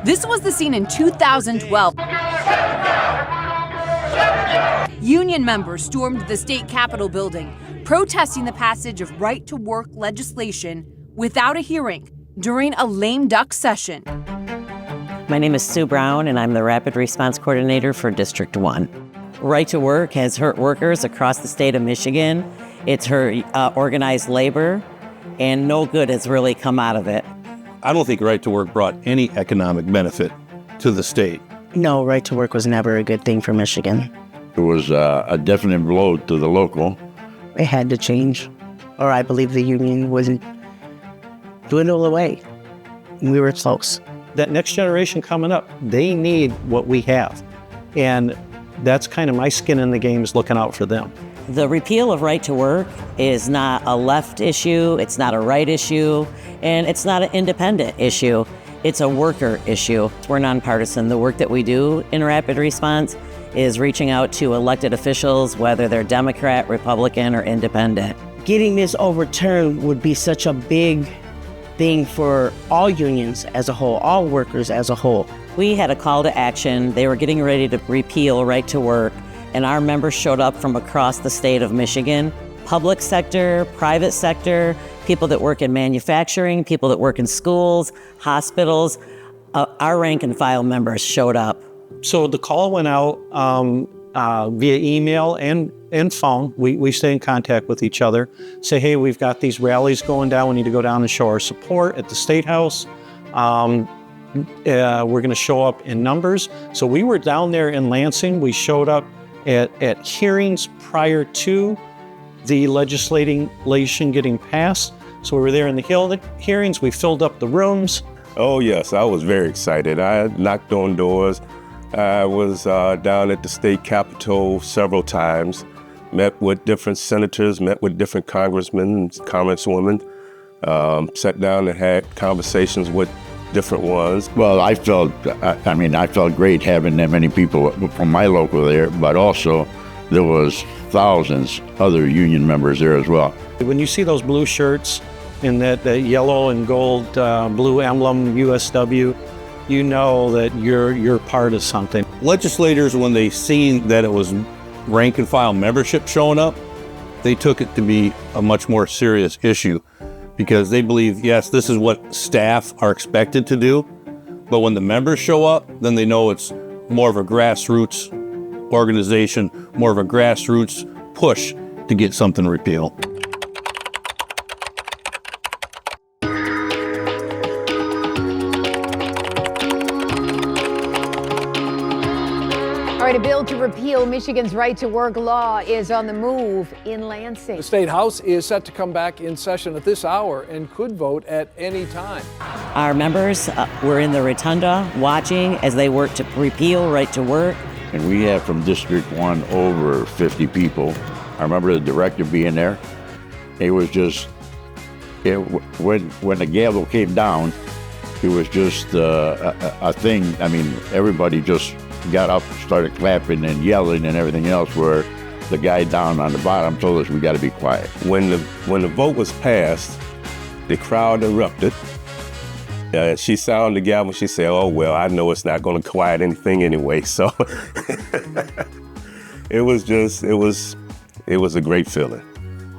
This was the scene in 2012. Union members stormed the state capitol building, protesting the passage of right-to-work legislation without a hearing during a lame duck session. My name is Sue Brown, and I'm the Rapid Response Coordinator for District 1. Right to Work has hurt workers across the state of Michigan. It's hurt organized labor, and no good has really come out of it. I don't think Right to Work brought any economic benefit to the state. No, Right to Work was never a good thing for Michigan. It was a definite blow to the local. It had to change, or I believe the union would dwindle away. We were close. That next generation coming up, they need what we have. And that's kind of my skin in the game, is looking out for them. The repeal of right to work is not a left issue, it's not a right issue, and it's not an independent issue. It's a worker issue. We're nonpartisan. The work that we do in Rapid Response is reaching out to elected officials, whether they're Democrat, Republican, or independent. Getting this overturned would be such a big thing for all unions as a whole, all workers as a whole. We had a call to action. They were getting ready to repeal right to work, and our members showed up from across the state of Michigan. Public sector, private sector, people that work in manufacturing, people that work in schools, hospitals. Our rank and file members showed up. So the call went out via email and phone. We stay in contact with each other. Say, hey, we've got these rallies going down. We need to go down and show our support at the State House. We're going to show up in numbers. So we were down there in Lansing. We showed up at hearings prior to the legislation getting passed. So we were there in the hearings. We filled up the rooms. Oh, yes, I was very excited. I knocked on doors. I was down at the state capitol several times, met with different senators, met with different congressmen, congresswomen, sat down and had conversations with different ones. Well, I felt great having that many people from my local there, but also there was thousands other union members there as well. When you see those blue shirts and that yellow and gold blue emblem, USW, you know that you're part of something. Legislators, when they seen that it was rank and file membership showing up, they took it to be a much more serious issue because they believe, yes, this is what staff are expected to do, but when the members show up, then they know it's more of a grassroots organization, more of a grassroots push to get something repealed. All right, a bill to repeal Michigan's right-to-work law is on the move in Lansing. The State House is set to come back in session at this hour and could vote at any time. Our members were in the rotunda watching as they worked to repeal right to work. And we have from District 1 over 50 people. I remember the director being there. It was just, when the gavel came down, it was just a thing. I mean, everybody just got up, started clapping and yelling and everything else, where the guy down on the bottom told us we got to be quiet. When the vote was passed, the crowd erupted. She sounded the gavel. She said, "Oh well, I know it's not going to quiet anything anyway." So it was a great feeling.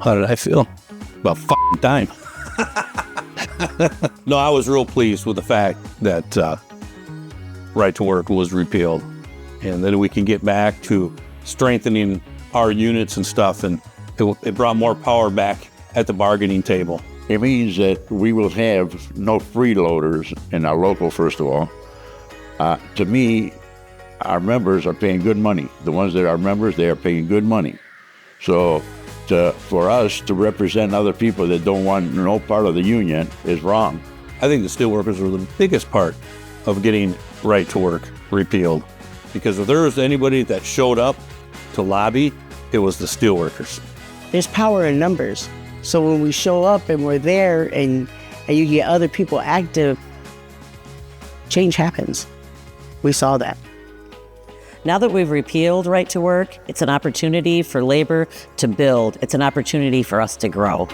How did I feel? About f***ing time. No, I was real pleased with the fact that right to work was repealed, and then we can get back to strengthening our units and stuff, and it brought more power back at the bargaining table. It means that we will have no freeloaders in our local, first of all. To me, our members are paying good money. The ones that are members, they are paying good money. So for us to represent other people that don't want no part of the union is wrong. I think the steelworkers were the biggest part of getting right to work repealed, because if there was anybody that showed up to lobby, it was the steelworkers. There's power in numbers. So when we show up and we're there and you get other people active, change happens. We saw that. Now that we've repealed right to work, it's an opportunity for labor to build. It's an opportunity for us to grow.